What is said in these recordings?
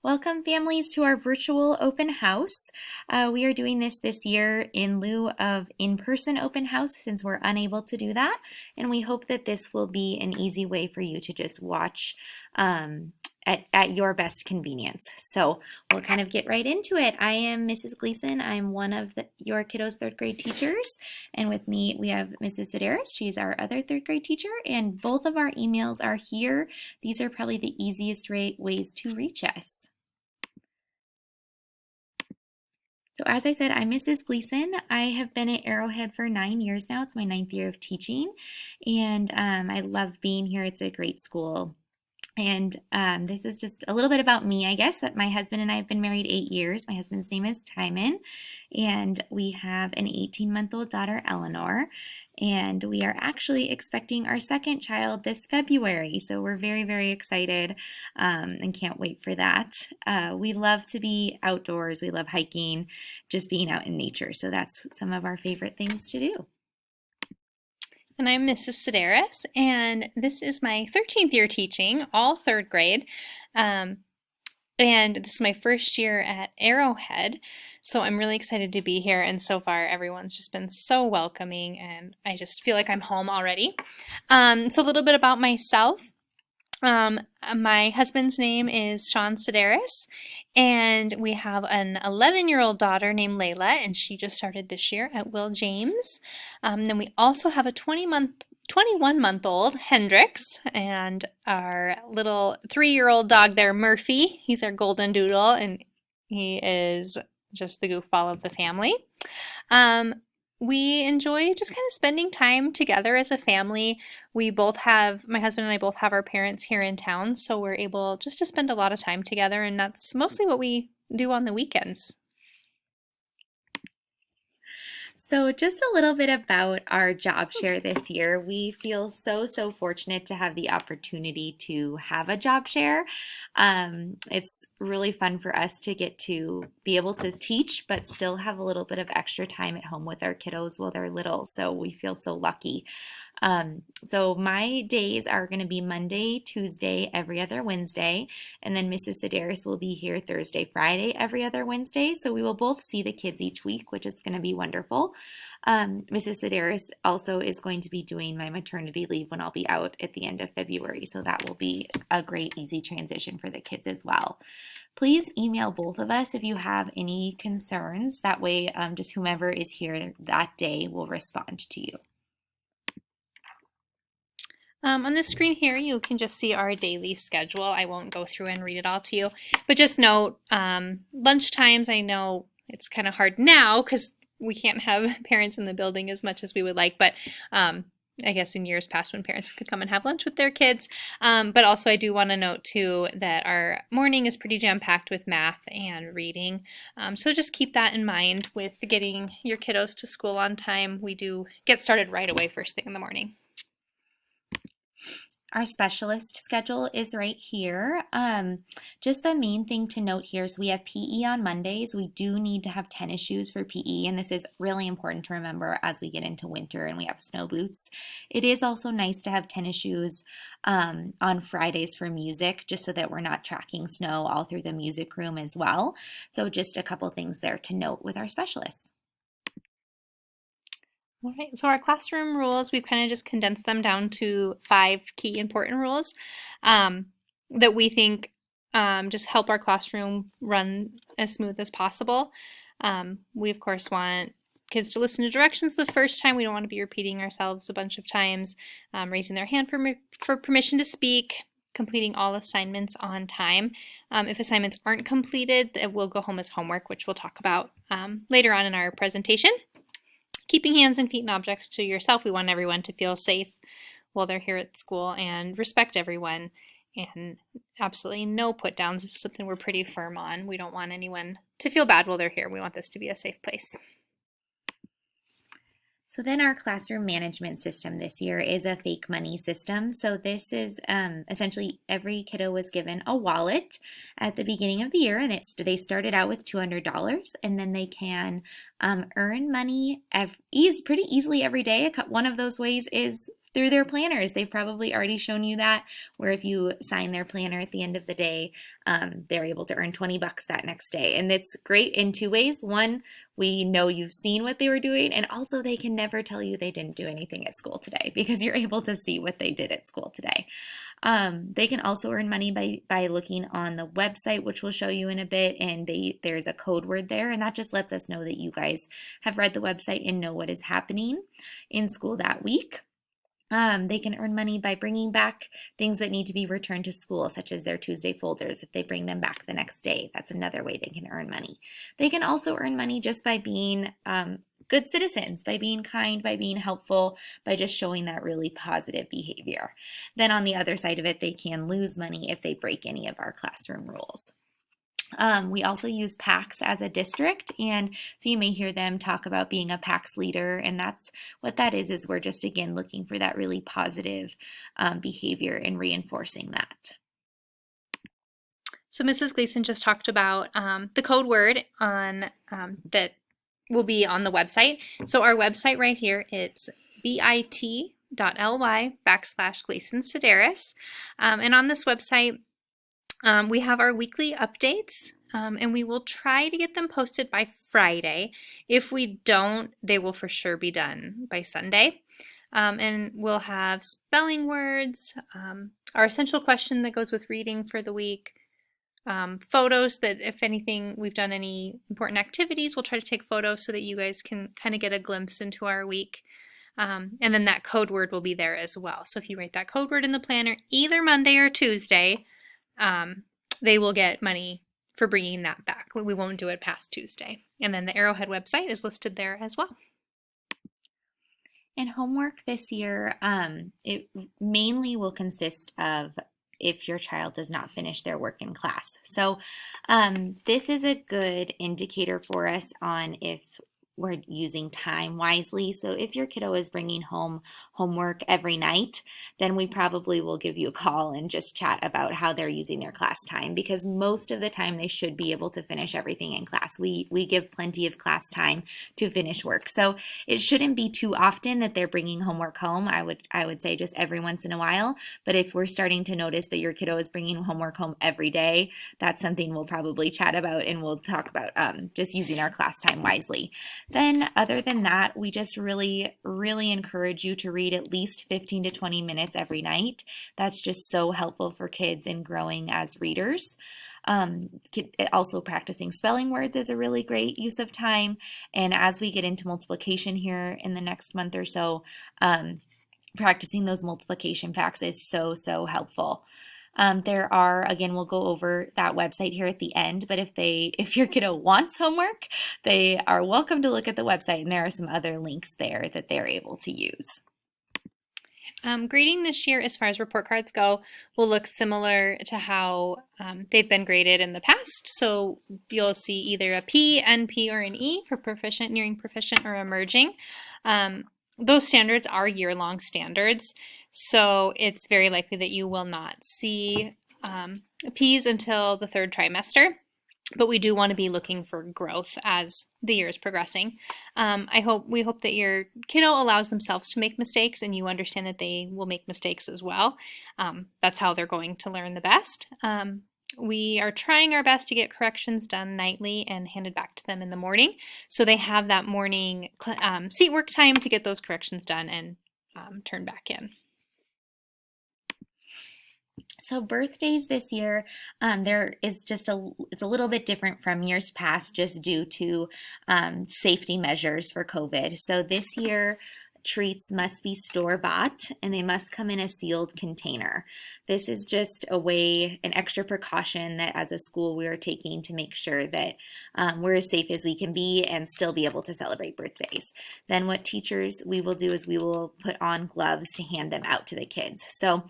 Welcome, families, to our virtual open house. We are doing this year in lieu of in-person open house since we're unable to do that, and we hope that this will be an easy way for you to just watch at your best convenience. So we'll kind of get right into it. I am Mrs. Gleason. I'm one of your kiddos' third grade teachers, and with me we have Mrs. Sedaris. She's our other third grade teacher, and both of our emails are here. These are probably the easiest ways to reach us. So as I said, I'm Mrs. Gleason. I have been at Arrowhead for 9 years now. It's my 9th year of teaching, and I love being here. It's a great school. And this is just a little bit about me, I guess, that my husband and I have been married 8 years. My husband's name is Timon, and we have an 18-month-old daughter, Eleanor, and we are actually expecting our second child this February. So we're very, very excited and can't wait for that. We love to be outdoors. We love hiking, just being out in nature. So that's some of our favorite things to do. And I'm Mrs. Sedaris, and this is my 13th year teaching, all third grade. And this is my first year at Arrowhead, so I'm really excited to be here. And so far, everyone's just been so welcoming, and I just feel like I'm home already. So a little bit about myself. My husband's name is Sean Sedaris, and we have an 11-year-old daughter named Layla, and she just started this year at Will James. Then we also have a 21-month-old Hendrix, and our little 3-year-old dog there, Murphy. He's our golden doodle, and he is just the goofball of the family. We enjoy just kind of spending time together as a family. My husband and I both have our parents here in town, so we're able just to spend a lot of time together, and that's mostly what we do on the weekends. So just a little bit about our job share this year. We feel so fortunate to have the opportunity to have a job share. It's really fun for us to get to be able to teach, but still have a little bit of extra time at home with our kiddos while they're little. So we feel so lucky. So my days are going to be Monday, Tuesday, every other Wednesday, and then Mrs. Sedaris will be here Thursday, Friday, every other Wednesday. So we will both see the kids each week, which is going to be wonderful. Mrs. Sedaris also is going to be doing my maternity leave when I'll be out at the end of February. So that will be a great, easy transition for the kids as well. Please email both of us if you have any concerns. That way, just whomever is here that day will respond to you. On the screen here, you can just see our daily schedule. I won't go through and read it all to you, but just note lunch times. I know it's kind of hard now because we can't have parents in the building as much as we would like, but I guess in years past when parents could come and have lunch with their kids. But also I do want to note too that our morning is pretty jam-packed with math and reading. So just keep that in mind with getting your kiddos to school on time. We do get started right away first thing in the morning. Our specialist schedule is right here. Just the main thing to note here is we have PE on Mondays. We do need to have tennis shoes for PE, and this is really important to remember as we get into winter and we have snow boots. It is also nice to have tennis shoes on Fridays for music, just so that we're not tracking snow all through the music room as well. So just a couple things there to note with our specialists. All right, so our classroom rules, we've kind of just condensed them down to 5 key important rules that we think just help our classroom run as smooth as possible. We, of course, want kids to listen to directions the first time. We don't want to be repeating ourselves a bunch of times, raising their hand for permission to speak, completing all assignments on time. If assignments aren't completed, it will go home as homework, which we'll talk about later on in our presentation. Keeping hands and feet and objects to yourself. We want everyone to feel safe while they're here at school and respect everyone. And absolutely no put downs. It's something we're pretty firm on. We don't want anyone to feel bad while they're here. We want this to be a safe place. So then our classroom management system this year is a fake money system. So this is essentially every kiddo was given a wallet at the beginning of the year, and they started out with $200, and then they can earn money pretty easily every day. One of those ways is through their planners. They've probably already shown you that, where if you sign their planner at the end of the day, they're able to earn 20 bucks that next day. And it's great in two ways. One, we know you've seen what they were doing, and also they can never tell you they didn't do anything at school today because you're able to see what they did at school today. They can also earn money by looking on the website, which we'll show you in a bit, and there's a code word there, and that just lets us know that you guys have read the website and know what is happening in school that week. They can earn money by bringing back things that need to be returned to school, such as their Tuesday folders. If they bring them back the next day, that's another way they can earn money. They can also earn money just by being good citizens, by being kind, by being helpful, by just showing that really positive behavior. Then on the other side of it, they can lose money if they break any of our classroom rules. We also use PAX as a district, and so you may hear them talk about being a PAX leader, and that's what that is we're just, again, looking for that really positive behavior and reinforcing that. So Mrs. Gleason just talked about the code word on that will be on the website. So our website right here, it's bit.ly/Gleason Sedaris. And on this website, we have our weekly updates, and we will try to get them posted by Friday. If we don't, they will for sure be done by Sunday. And we'll have spelling words, our essential question that goes with reading for the week, photos that, if anything, we've done any important activities, we'll try to take photos so that you guys can kind of get a glimpse into our week. And then that code word will be there as well. So if you write that code word in the planner either Monday or Tuesday, they will get money for bringing that back. We won't do it past Tuesday. And then the Arrowhead website is listed there as well. And homework this year, it mainly will consist of if your child does not finish their work in class. So this is a good indicator for us on if we're using time wisely. So if your kiddo is bringing home homework every night, then we probably will give you a call and just chat about how they're using their class time, because most of the time they should be able to finish everything in class. We give plenty of class time to finish work. So it shouldn't be too often that they're bringing homework home. I would say just every once in a while. But if we're starting to notice that your kiddo is bringing homework home every day, that's something we'll probably chat about, and we'll talk about just using our class time wisely. Then other than that, we just really, really encourage you to read at least 15 to 20 minutes every night. That's just so helpful for kids in growing as readers. Also practicing spelling words is a really great use of time. And as we get into multiplication here in the next month or so, practicing those multiplication facts is so, so helpful. There are, again, we'll go over that website here at the end, but if your kiddo wants homework, they are welcome to look at the website, and there are some other links there that they're able to use. Grading this year, as far as report cards go, will look similar to how they've been graded in the past. So you'll see either a P, NP, or an E for proficient, nearing proficient, or emerging. Those standards are year-long standards, so it's very likely that you will not see Ps until the third trimester. But we do want to be looking for growth as the year is progressing. We hope that your kiddo allows themselves to make mistakes, and you understand that they will make mistakes as well. That's how they're going to learn the best. We are trying our best to get corrections done nightly and handed back to them in the morning, so they have that morning seat work time to get those corrections done and turned back in. So birthdays this year, it's a little bit different from years past, just due to safety measures for COVID. So this year, treats must be store-bought, and they must come in a sealed container. This is just an extra precaution that as a school we are taking to make sure that we're as safe as we can be and still be able to celebrate birthdays. Then what teachers we will do is we will put on gloves to hand them out to the kids. So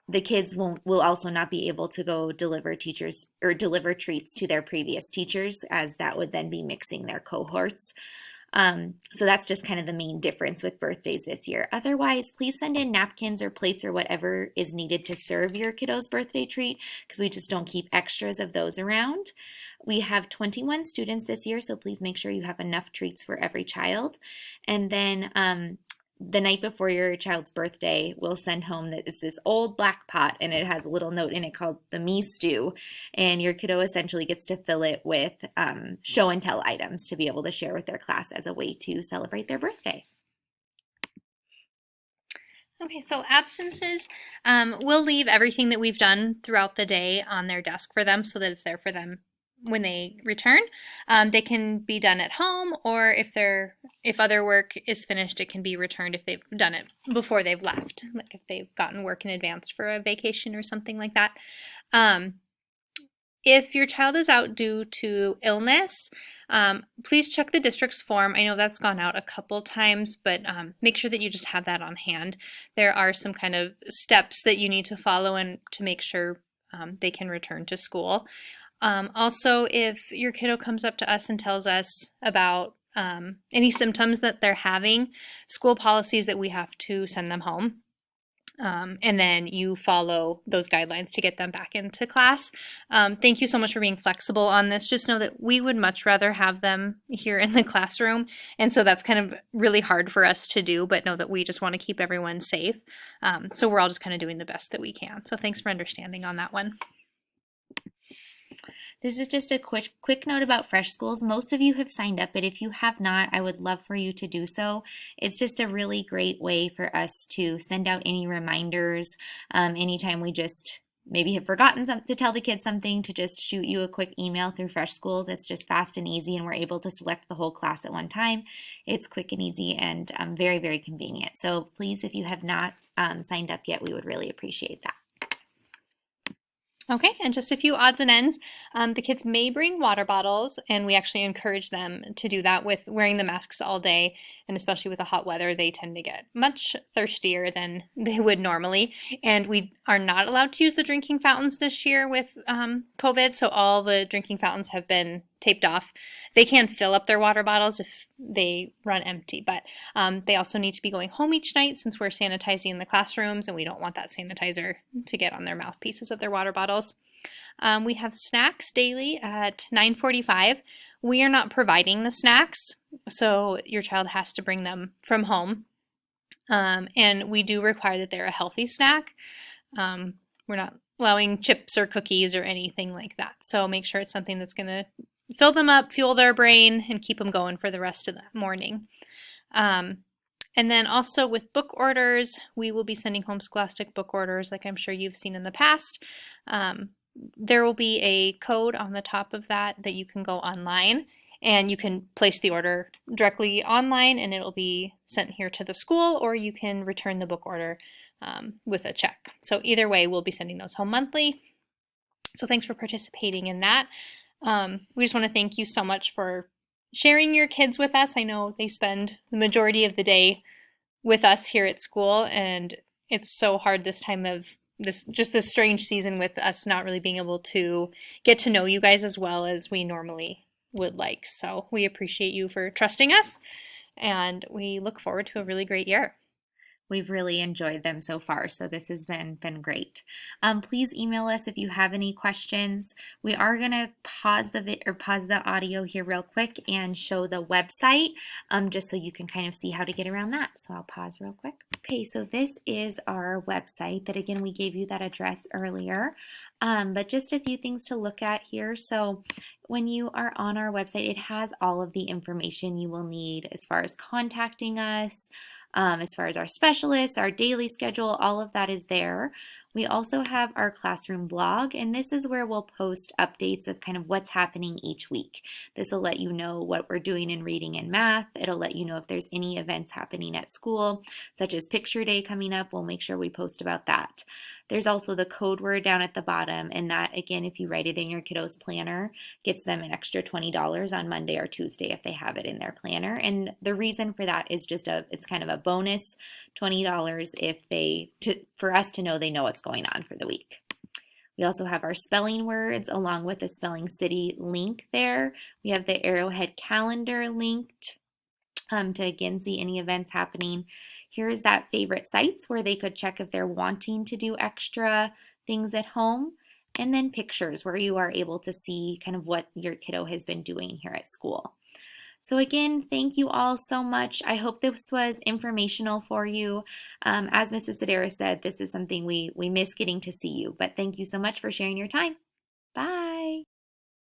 the kids will also not be able to go deliver treats to their previous teachers, as that would then be mixing their cohorts. So that's just kind of the main difference with birthdays this year. Otherwise, please send in napkins or plates or whatever is needed to serve your kiddo's birthday treat, because we just don't keep extras of those around. We have 21 students this year, so please make sure you have enough treats for every child. And then the night before your child's birthday, we'll send home that it's this old black pot and it has a little note in it called the Me Stew. And your kiddo essentially gets to fill it with show and tell items to be able to share with their class as a way to celebrate their birthday. Okay, so absences, we'll leave everything that we've done throughout the day on their desk for them so that it's there for them when they return. They can be done at home, or if other work is finished, it can be returned if they've done it before they've left, like if they've gotten work in advance for a vacation or something like that. If your child is out due to illness, please check the district's form. I know that's gone out a couple times, but make sure that you just have that on hand. There are some kind of steps that you need to follow and to make sure they can return to school. Also, if your kiddo comes up to us and tells us about any symptoms that they're having, school policies that we have to send them home. And then you follow those guidelines to get them back into class. Thank you so much for being flexible on this. Just know that we would much rather have them here in the classroom. And so that's kind of really hard for us to do, but know that we just want to keep everyone safe. So we're all just kind of doing the best that we can. So thanks for understanding on that one. This is just a quick note about Fresh Schools. Most of you have signed up, but if you have not, I would love for you to do so. It's just a really great way for us to send out any reminders anytime we just maybe have forgotten to tell the kids something, to just shoot you a quick email through Fresh Schools. It's just fast and easy, and we're able to select the whole class at one time. It's quick and easy and very, very convenient. So please, if you have not signed up yet, we would really appreciate that. Okay, and just a few odds and ends. The kids may bring water bottles, and we actually encourage them to do that with wearing the masks all day, and especially with the hot weather, they tend to get much thirstier than they would normally. And we are not allowed to use the drinking fountains this year with COVID, so all the drinking fountains have been taped off. They can fill up their water bottles if they run empty, but they also need to be going home each night since we're sanitizing the classrooms, and we don't want that sanitizer to get on their mouthpieces of their water bottles. We have snacks daily at 9:45. We are not providing the snacks, so your child has to bring them from home. And we do require that they're a healthy snack. We're not allowing chips or cookies or anything like that. So make sure it's something that's going to fill them up, fuel their brain, and keep them going for the rest of the morning. And then also with book orders, we will be sending home Scholastic book orders like I'm sure you've seen in the past. There will be a code on the top of that you can go online, and you can place the order directly online and it'll be sent here to the school, or you can return the book order with a check. So either way, we'll be sending those home monthly. So thanks for participating in that. We just want to thank you so much for sharing your kids with us. I know they spend the majority of the day with us here at school, and it's so hard this time of this strange season with us not really being able to get to know you guys as well as we normally would like. So we appreciate you for trusting us, and we look forward to a really great year. We've really enjoyed them so far, so this has been great. Please email us if you have any questions. We are going to pause the audio here real quick and show the website just so you can kind of see how to get around that. So I'll pause real quick. Okay, so this is our website that, again, we gave you that address earlier, but just a few things to look at here. So when you are on our website, it has all of the information you will need as far as contacting us, as far as our specialists, our daily schedule, all of that is there. We also have our classroom blog, and this is where we'll post updates of kind of what's happening each week. This will let you know what we're doing in reading and math. It'll let you know if there's any events happening at school, such as Picture Day coming up. We'll make sure we post about that. There's also the code word down at the bottom, and that, again, if you write it in your kiddo's planner, gets them an extra $20 on Monday or Tuesday if they have it in their planner. And the reason for that is just it's kind of a bonus $20 for us to know they know what's going on for the week. We also have our spelling words along with the Spelling City link there. We have the Arrowhead calendar linked to, again, see any events happening. Here's that favorite sites where they could check if they're wanting to do extra things at home. And then pictures where you are able to see kind of what your kiddo has been doing here at school. So, again, thank you all so much. I hope this was informational for you. As Mrs. Sedaris said, this is something we miss getting to see you, but thank you so much for sharing your time.